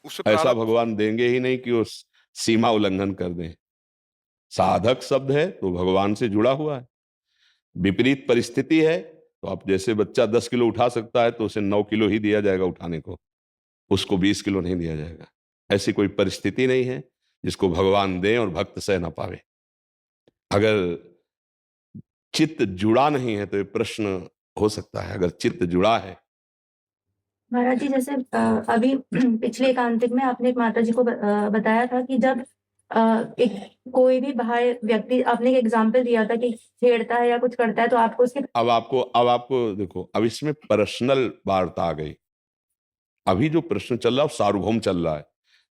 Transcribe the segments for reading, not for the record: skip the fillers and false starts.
उससे ऐसा प्रारब्ध। भगवान देंगे ही नहीं कि वो सीमा उल्लंघन कर दें। साधक शब्द है तो भगवान से जुड़ा हुआ है। विपरीत परिस्थिति है तो आप जैसे बच्चा 10 किलो उठा सकता है तो उसे 9 किलो ही दिया जाएगा उठाने को, उसको 20 किलो नहीं दिया जाएगा। ऐसी कोई परिस्थिति नहीं है जिसको भगवान दें और भक्त सह ना पावे। अगर चित्त जुड़ा नहीं है तो ये प्रश्न हो सकता है, अगर चित्त जुड़ा है। महाराज जी, जैसे अभी पिछले एकांतिक में आपने एक माता जी को बताया था कि जब एक कोई भी बाहर व्यक्ति, आपने एक एग्जाम्पल दिया था कि छेड़ता है या कुछ करता है तो आपको उसके अब आपको देखो, अब इसमें पर्सनल वार्ता आ गई। अभी जो प्रश्न चल रहा है वो सार्वभौम चल रहा है।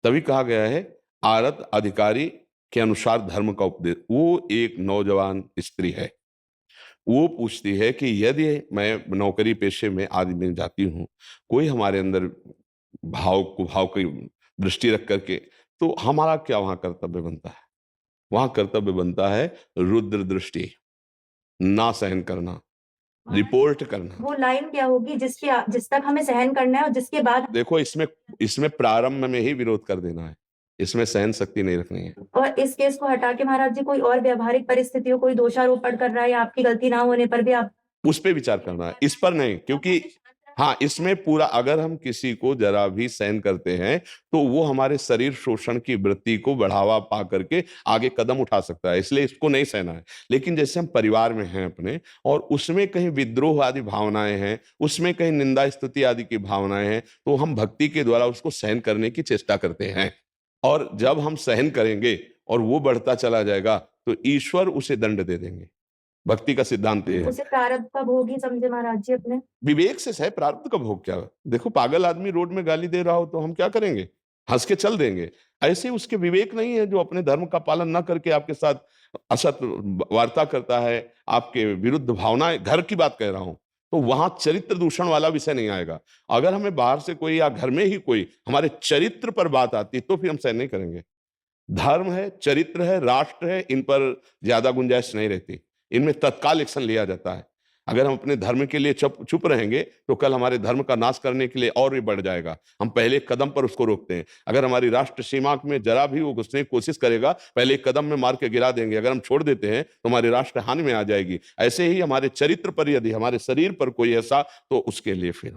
तभी कहा गया है आरत अधिकारी के अनुसार धर्म का उपदेश। वो एक नौजवान स्त्री है, वो पूछती है कि यदि मैं नौकरी पेशे में आदि में जाती हूँ, कोई हमारे अंदर भाव की दृष्टि रख करके, तो हमारा क्या वहां कर्तव्य बनता है? वहां कर्तव्य बनता है रुद्र दृष्टि, ना सहन करना, रिपोर्ट करना। वो लाइन क्या होगी जिस तक हमें सहन करना है और जिसके बाद देखो, इसमें प्रारंभ में ही विरोध कर देना है, इसमें सहन शक्ति नहीं रखनी है। और इस केस को हटा के महाराज जी कोई और व्यवहारिक परिस्थितियों, कोई दोषारोपण कर रहा है या आपकी गलती ना होने पर भी आप उस पे विचार करना है, इस पर नहीं। क्योंकि हाँ, इसमें पूरा अगर हम किसी को जरा भी सहन करते हैं तो वो हमारे शरीर शोषण की वृत्ति को बढ़ावा पा करके आगे कदम उठा सकता है, इसलिए इसको नहीं सहना है। लेकिन जैसे हम परिवार में हैं अपने, और उसमें कहीं विद्रोह आदि भावनाएं हैं, उसमें कहीं निंदा स्तुति आदि की भावनाएं हैं, तो हम भक्ति के द्वारा उसको सहन करने की चेष्टा करते हैं। और जब हम सहन करेंगे और वो बढ़ता चला जाएगा तो ईश्वर उसे दंड दे देंगे। भक्ति का सिद्धांत ये है। उसे प्रारब्ध का भोग ही समझे महाराज जी अपने। विवेक से सह, प्रारब्ध का भोग क्या है? देखो, पागल आदमी रोड में गाली दे रहा हो तो हम क्या करेंगे? हंस के चल देंगे। ऐसे उसके विवेक नहीं है जो अपने धर्म का पालन ना करके आपके साथ असत वार्ता करता है, आपके विरुद्ध भावनाएं, घर की बात कह रहा हूं, तो वहां चरित्र दूषण वाला विषय नहीं आएगा। अगर हमें बाहर से कोई या घर में ही कोई हमारे चरित्र पर बात आती तो फिर हम सहन नहीं करेंगे। धर्म है, चरित्र है, राष्ट्र है, इन पर ज्यादा गुंजाइश नहीं रहती। इनमें तत्काल एक्शन लिया जाता है। अगर हम अपने धर्म के लिए चुप रहेंगे तो कल हमारे धर्म का नाश करने के लिए और भी बढ़ जाएगा। हम पहले एक कदम पर उसको रोकते हैं। अगर हमारी राष्ट्र सीमा में जरा भी वो घुसने की कोशिश करेगा, पहले एक कदम में मार के गिरा देंगे। अगर हम छोड़ देते हैं तो हमारी राष्ट्र हानि में आ जाएगी। ऐसे ही हमारे चरित्र पर, यदि हमारे शरीर पर कोई ऐसा, तो उसके लिए फिर